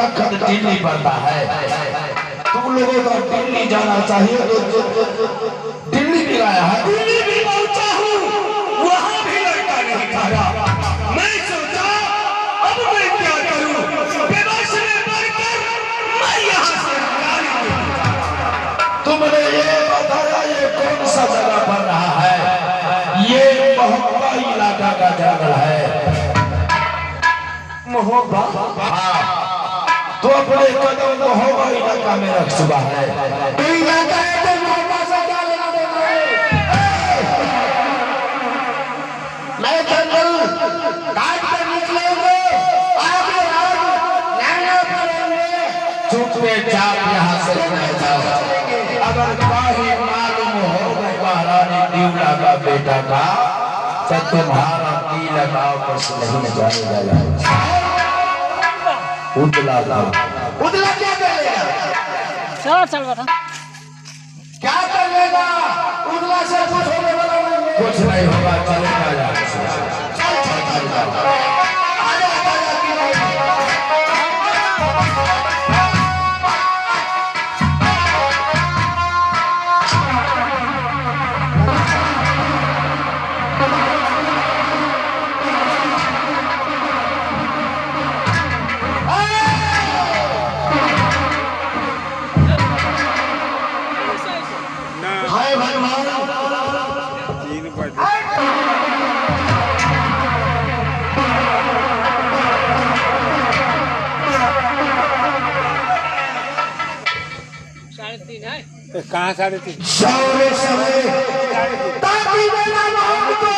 का खत दिल्ली पड़ता है। तुम लोगों को दिल्ली जाना चाहिए तो दिल्ली भी आया है, दिल्ली भी पहुंचा हूँ, वहां भी लड़का नहीं ठहरा। मैं सोचा अब मैं क्या करूं, बेबस में पड़कर मैं यहाँ से तुमने ये बताया ये कौन सा जगह पर रहा है? ये मोहब्बा इलाका का जंगल है। मोहब्बा? हाँ, तो अपने कदम मोहब्बा इलाका में रख चुका है। तो इलाका है तो मोहब्बा से क्या लेना देना है? मैं जंगल काट कर निकलेंगे, आगे नैना पड़ेंगे, चुपचाप यहाँ से रह जाओ। अगर कहीं मालूम हो गई महारानी दीवला का बेटा का, तो तुम्हारा की लगाव बस नहीं जाएगा। उदला क्या करेगा? चल बता क्या करेगा? उदला से कुछ होने वाला नहीं है। कुछ नहीं होगा, चलेगा यार। कहाँ 3:30? सौरे समय ताकि मेरा नाम को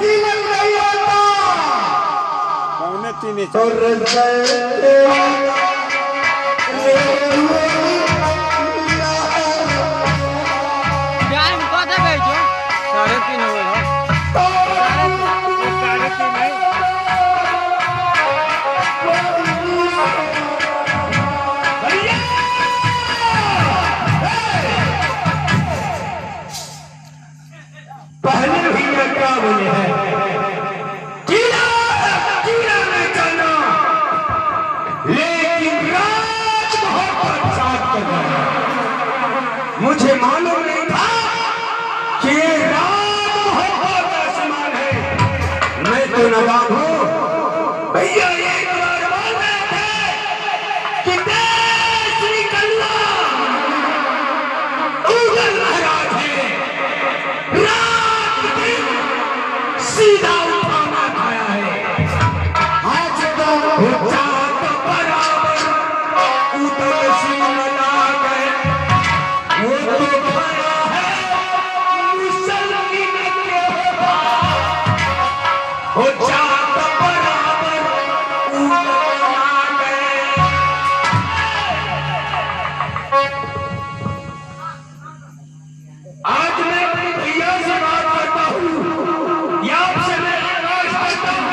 तिलक नहीं होता। 3:30 और टाइम कत भेजो 3:30 हो गए हो 3:30 है। पहले भी मैं क्या बोले हैं? कीड़ा में जाना, लेकिन रात बहुत साथ कर रहा है। मुझे मालूम नहीं था कि ये रात बहुत आसमान है। मैं तो नादान हूँ भैया। एक बार बोल रहे थे कि देश निकलना उधर महाराज है, सीधा उठाना खाया है। आज तो बराबर उधर से लगा गए, वो तो खड़ा है मुसलमान के हो जात बराबर उधर लगा गए। आज मैं अपने भैया से बात करता हूँ, आपसे मैं आवाज करता हूँ।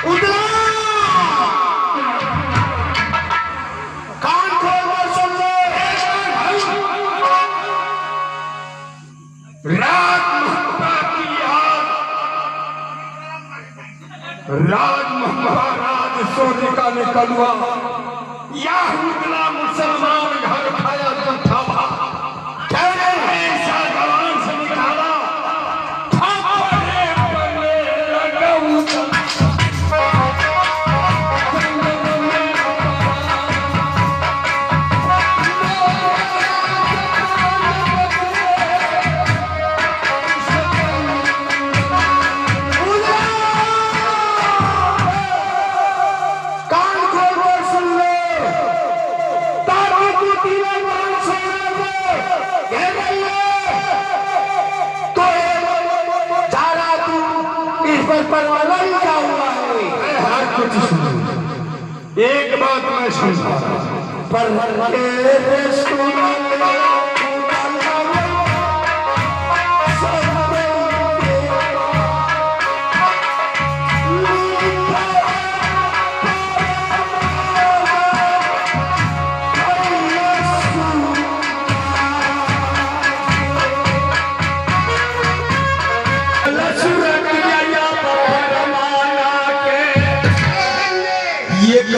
उदला कान खोल सुन लो। रात मोहब्बा की याद, राज महाराज सोने का निकलवा, या उदला मुसलमान घर खाया तो था। कहने ऐसा जवान से निकाला, थापड़े पड़ने लगा उदला। एक बात मैं समझा, पर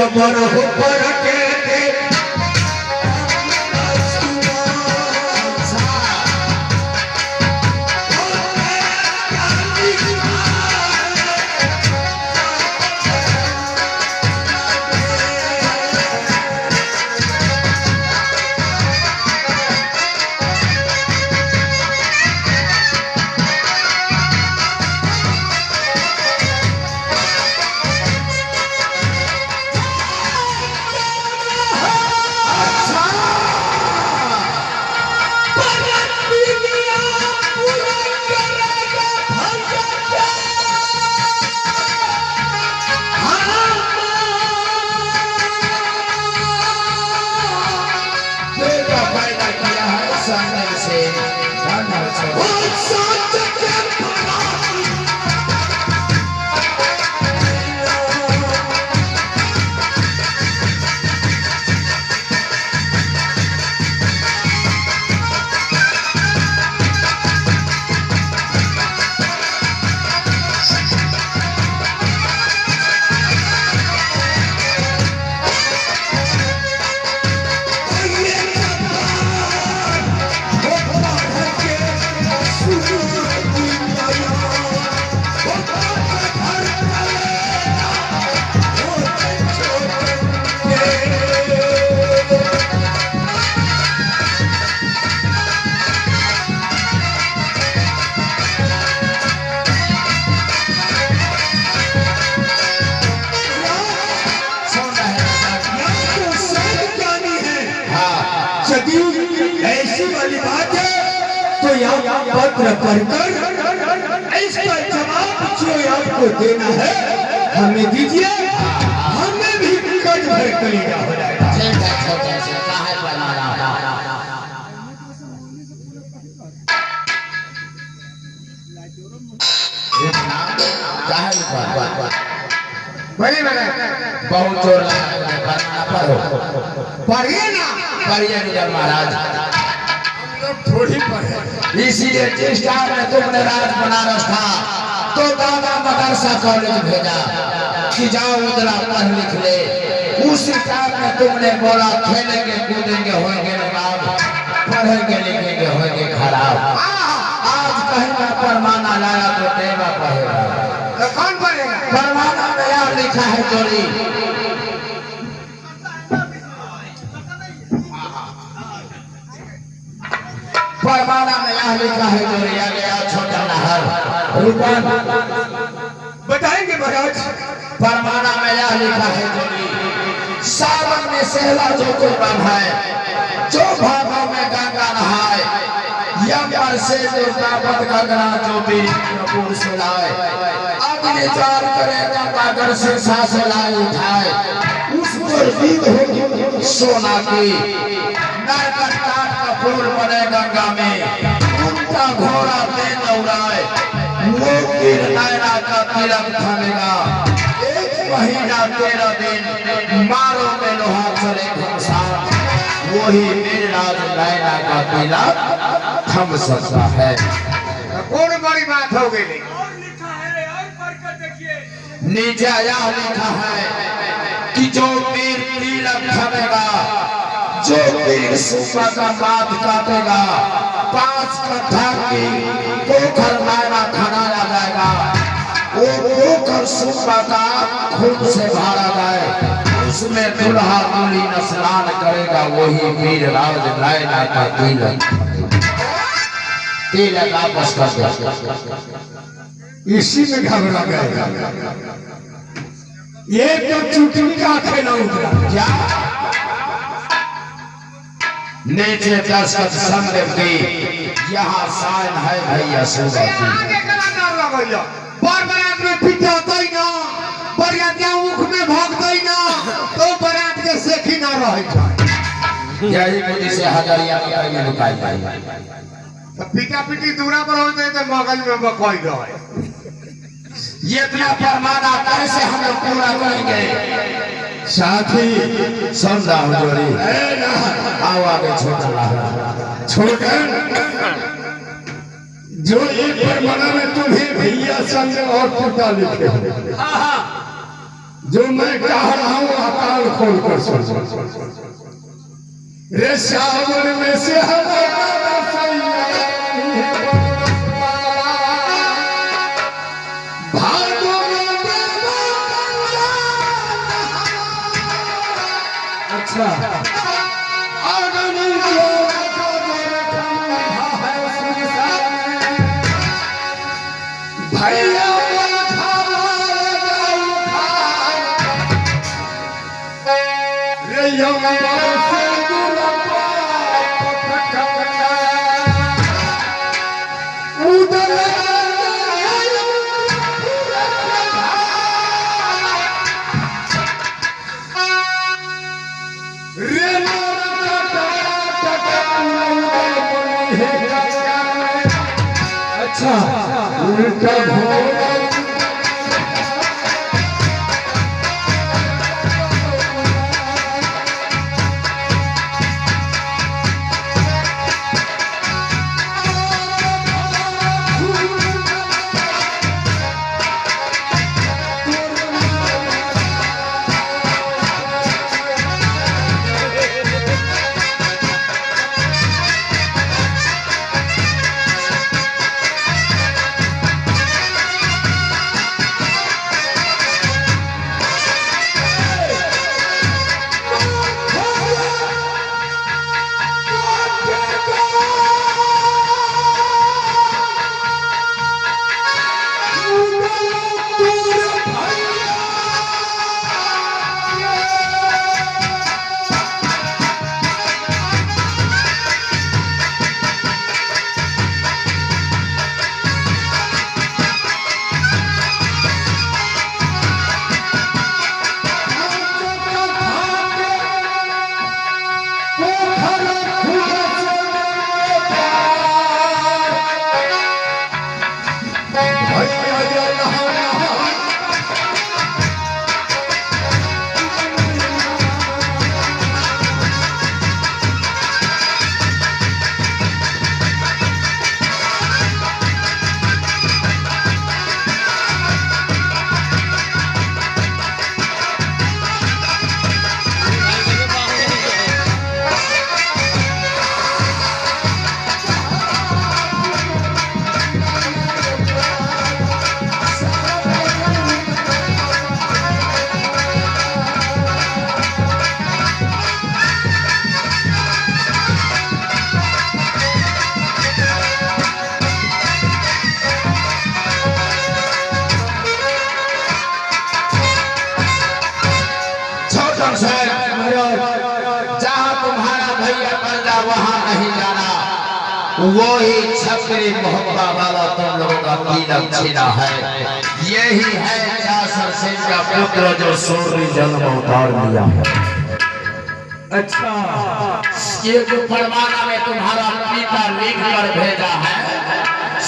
बर ऊपर के ऐसी वाली बात है तो यहाँ पत्र पढ़कर इसका जवाब जो आपको देना है हमें दीजिए, हमें भी कर्ज भर करेगा हो जाएगा। बहुत जोर पढ़िए ना, पढ़िए निजर महाराज, थोड़ी पढ़े। इसीलिए जिस टाइम में तुमने राज बनारस था तो दादा मदरसा कॉलेज भेजा कि जाओ उधर पढ़ लिख ले। उसी टाइम में तुमने बोला खेलेंगे कूदेंगे होंगे नवाब, पढ़ेंगे लिखेंगे होंगे खराब। आज कहीं ना परमाना लाया तो देवा पढ़ेगा, तो कौन पढ़ेगा? परमाना में यार लिखा है जोड़ी, परमाना में यह लिखा है जो लिया गया छोटा नहर रूपन बताएंगे महाराज। परमाना में यह लिखा है जो सावन में सहला जो कोई है, जो भागों में गंगा नहाए, यम से जो प्राप्त गंगा जो बीर से लाए, अग्नि चार करे गंगागर से सांस लाए उठाए, उस पर बीत होगी सोना की नरकट काट का फूल बने गंगा में, उनका घोड़ा दे दौड़ाए, वो गिर नैना का तिलक थामेगा। 1 महीना 13 दिन मारो में लोहा चले घमसान, वही नीलराज नैना का तिलक थम सकता है। कौन बड़ी बात हो गई? और लिखा है, और पढ़कर देखिए। नीचे यह लिखा है कि जो वीर तिलक थमेगा, जो वीर सुपा का माथ काटेगा, 5 कट्ठा की पोखर नैना खनाया जाएगा, वो पोखर सुपा का खून से भरा जाए, उसमें दुल्हा दुल्ही स्नान करेगा, वही वीर राज नैना का तिलक आपस कर इसी में घबरा गए। ये तो चुटकी का खेला उतरा क्या? नीचे दस्तखत संदेव की, यहाँ साइन है भैया सुबह की। बार बारात में पिटाता ही ना, बरियातिया मुख में भागता ही ना, तो बारात के सेखी ना रहे। यही बुद्धि से हजारिया में लुकाई जाए, तो पिटा पिटी दूरा पर होते तो मगज में बकोई रहे। ये इतना परमाना कैसे हम लोग पूरा करेंगे? साथी समझा जोड़ी आओ आगे छोड़कर जो एक परमाना में तुम्हें भैया संग और पिता लिखे, जो मैं कह रहा हूं अकाल खोल कर सुन। रे सावन में से भादों में अच्छा भैया अच्छा उल्टा जहाँ तुम्हारा भैया बंदा वहाँ नहीं जाना, वो ही छपरी मोहब्बा वाला तुम लोगों का कीलक छीना है। यही है जासर सिंह का पुत्र जो सूर्य जन्म उतार लिया है। अच्छा ये जो फरमाना में तुम्हारा पिता लिख कर भेजा है,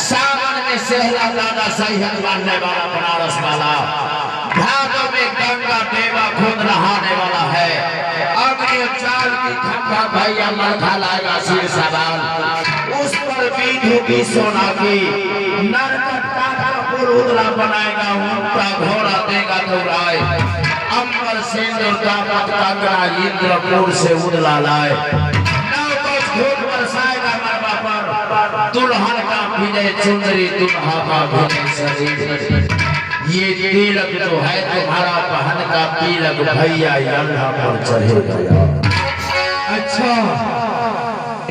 सावन में सेहरा दादा सही मानने वाला बनारस वाला, भादों में गंगा देवा खुद नहाने वाला है, अग्नि चाल की खंभा भैया मरखा लाएगा सिर सवाल, उस पर विधु की सोना की नरकट्टा का पुरुदला बनाएगा, उनका घोड़ा देगा दौड़ाए, अंबर सिंदूर का पतंगा इंद्रपुर से उदला लाए, फूल बरसाएगा मरवा पर, दुल्हन का विजय चुंदरी दुल्हा का विजय शरीर। ये तिलक जो है तुम्हारा बहन का तिलक भैया यहाँ पर चढ़ेगा। अच्छा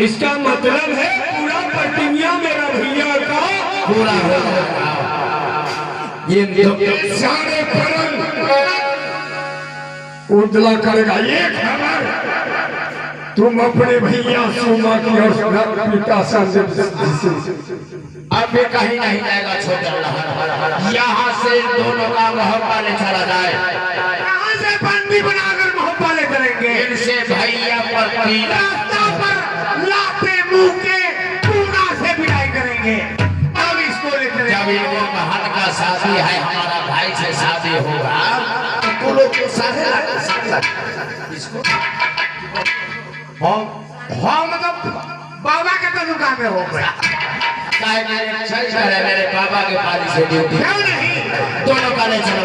इसका मतलब है पूरा पटिया मेरा भैया का पूरा होगा। ये सारे परम उजला करेगा। ये खबर तुम अपने भैया सोमा की और पिता से अब भी कहीं नहीं जाएगा छोटा, यहाँ से दोनों का मोहब्बा ले चला जाए। यहाँ से बंदी बनाकर मोहब्बा ले चलेंगे। इनसे भैया पर रास्ता पर लाते मुंह के पूरा से विदाई करेंगे। अब इसको ले चलेंगे। जब इनको बहन का शादी है, हमारा भाई से शादी होगा, तो कुलों को सारे इसको हम मतलब बाबा के तो दुकान में हो गया। मेरे पापा के पाली से ड्यूटी क्यों नहीं दोनों का ले चलो।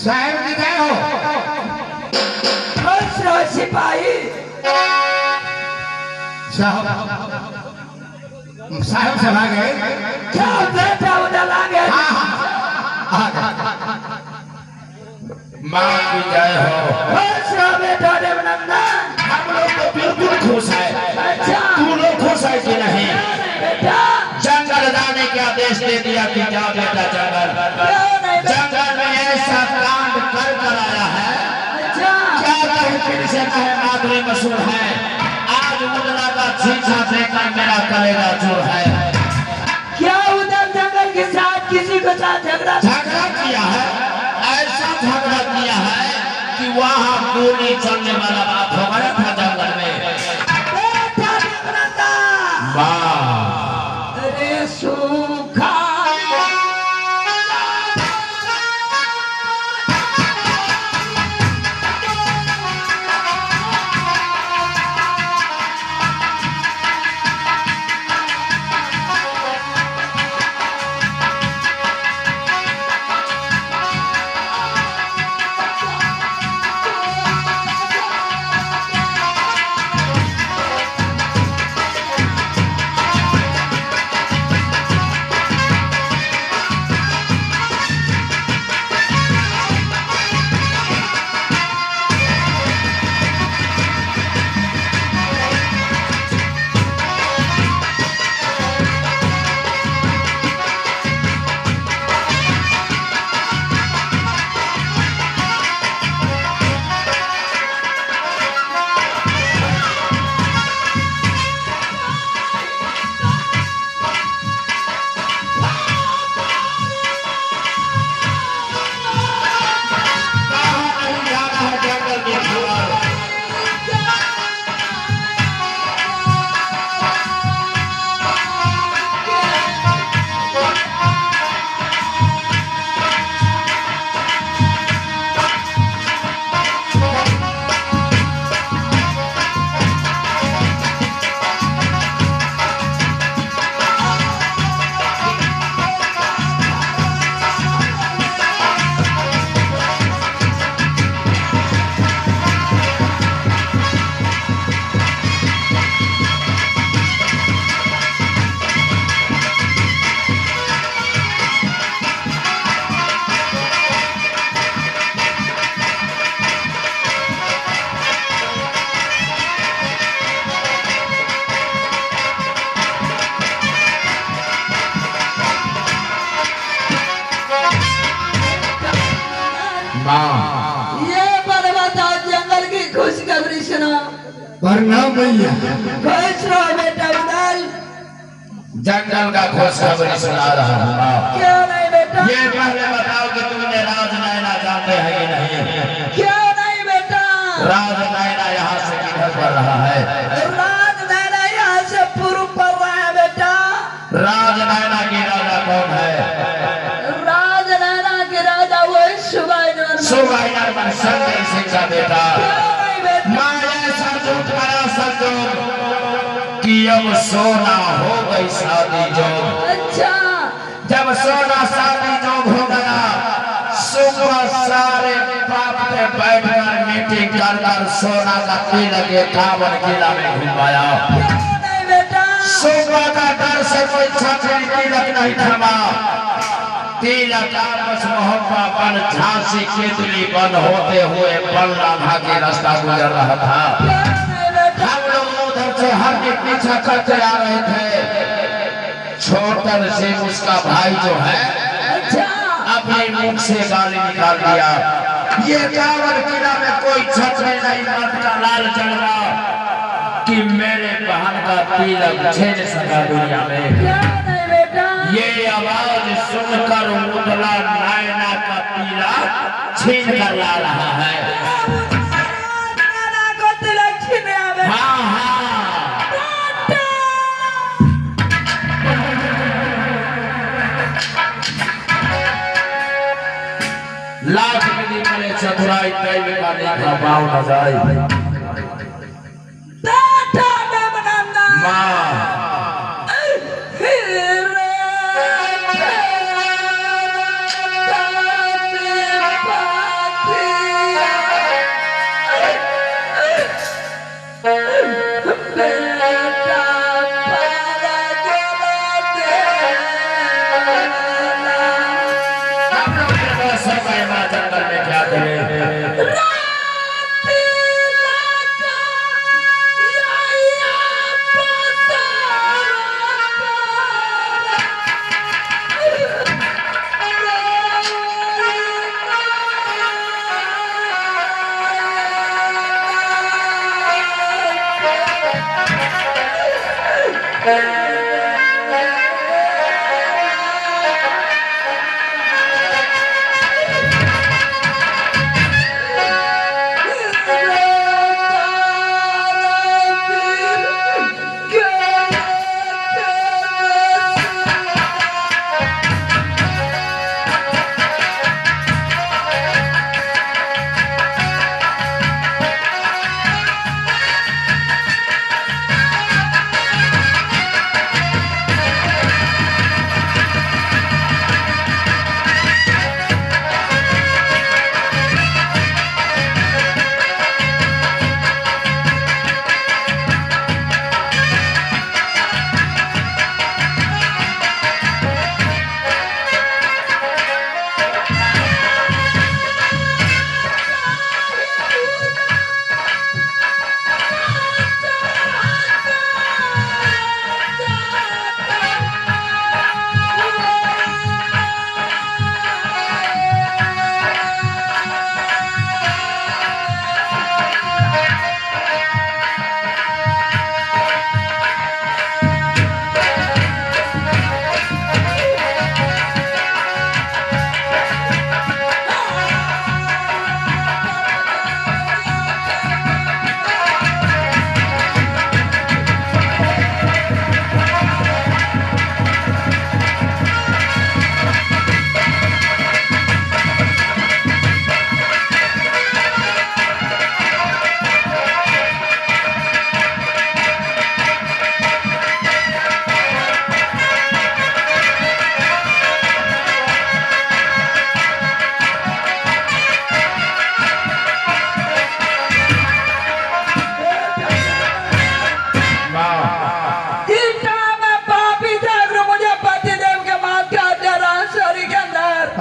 साहब जी गए हो? सिपाही साहब साहब सब आ गए? क्या बेटा उधर आ गए? हाँ हाँ आ गए। माँ की जय हो। बेटा देवनंदन। हम लोग तो बिल्कुल खुश है। अच्छा तू लोग खुश है कि नहीं? बेटा जंगल जाने का आदेश दे दिया कि जाओ बेटा जंगल। जंगल में ऐसा कांड कर आया है, अच्छा क्या कहे फिर से कहे माधुरी मशहूर है। आज मुदला का छीछा देखकर मेरा कलेजा चूर है। क्या उधर जंगल के साथ किसी के साथ झगड़ा किया है, ऐसा झगड़ा किया है कि वहाँ गोली चलने वाला बात हो गया था जंगल में। बेटा देवनंदन। वाह अरे सूखा ये पर्वत और जंगल की खुशखबरी सुनो। प्रणाम भैया। खुश रहो बेटा उधर। जंगल का खुशखबरी सुना रहा हूँ। क्यों नहीं बेटा? ये पहले बताओ कि तुमने राज नैना जानते हैं कि नहीं? क्यों नहीं बेटा? राज नैना यहाँ से किधर पड़ रहा है? राज नैना यहाँ से पूर्व पड़ रहा है बेटा। राज नैना की राजा कौन है? राज नैना के राजा वही सुबाइनर संजय सिंह का बेटा। क्यों नहीं बेटा? माया सरजूट करा सरजूट कि अब सोना हो गई शादी जोग। अच्छा जब सोना शादी जोग हो गया, सुबह सारे बाप पे बैठकर मीटिंग कर सोना का तिलक कांवर किला में घुमाया। क्यों नहीं बेटा? सुबह का डर से कोई छतरी तिलक नहीं थमा। तिलक आपस मोहब्बा बन झांसी केतली बन होते हुए बलरामा के रास्ता गुजर रहा था। क्यों नहीं बेटा? हम लोग उधर से हर के पीछा करते आ रहे थे। छोटन से उसका भाई जो है अच्छा अपने मुख से गाली निकाल दिया। ये कांवर किला में कोई छतरी नहीं, मत का लाल चढ़ रहा कि मेरे बहन का तिलक छीन सका दुनिया में। क्यों नहीं बेटा? ये आवाज सुनकर मुदला नैना का तिलक छीन कर ला रहा है। नैना को तिलक छीने आवे। हाँ हाँ लाख विधि करे चतुराई दैव का देखा पाँव न जाए। बेटा देवनंदन। माँ हिरे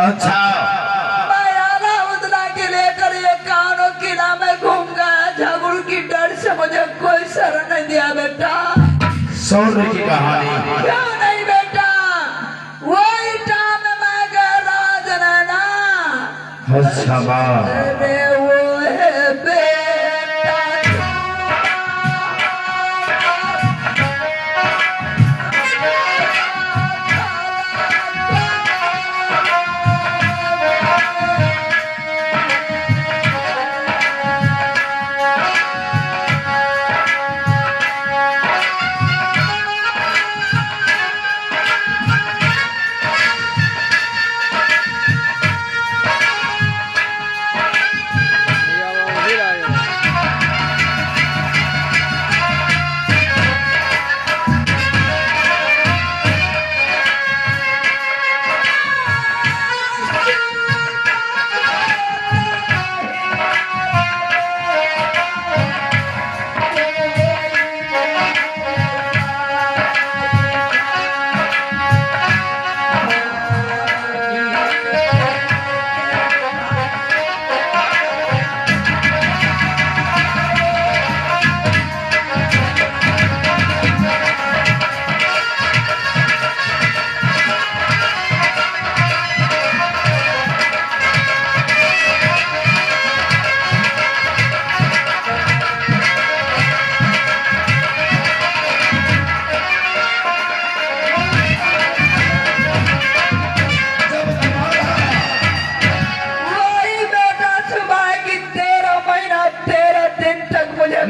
अच्छा मैं आना उतना के लेकर ये कानों किला में घूम गया, झगड़ू की डर से मुझे कोई शरण नहीं दिया बेटा। सोने की कहानी क्यों नहीं बेटा, वही टाइम मैं गया राजनैना। अच्छा बात अरे वो है बेटा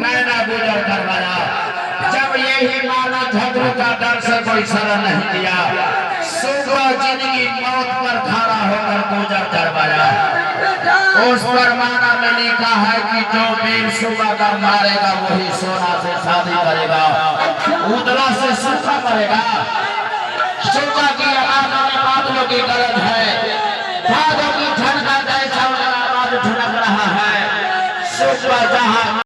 नैना गुजर करवाया। जब यही मानो झगड़ू का डर से कोई शरण नहीं दिया, सुबह जिंदगी मौत पर खड़ा होकर गुजर करवाया। उस पर माना में लिखा है कि जो वीर सुबह का मारेगा वही सोना से शादी करेगा, उदला से सूखा करेगा। सुबह की आवाज में बादलों की गरज है, बादलों की ठनका जैसा आवाज ठनक रहा है। सुबह जहां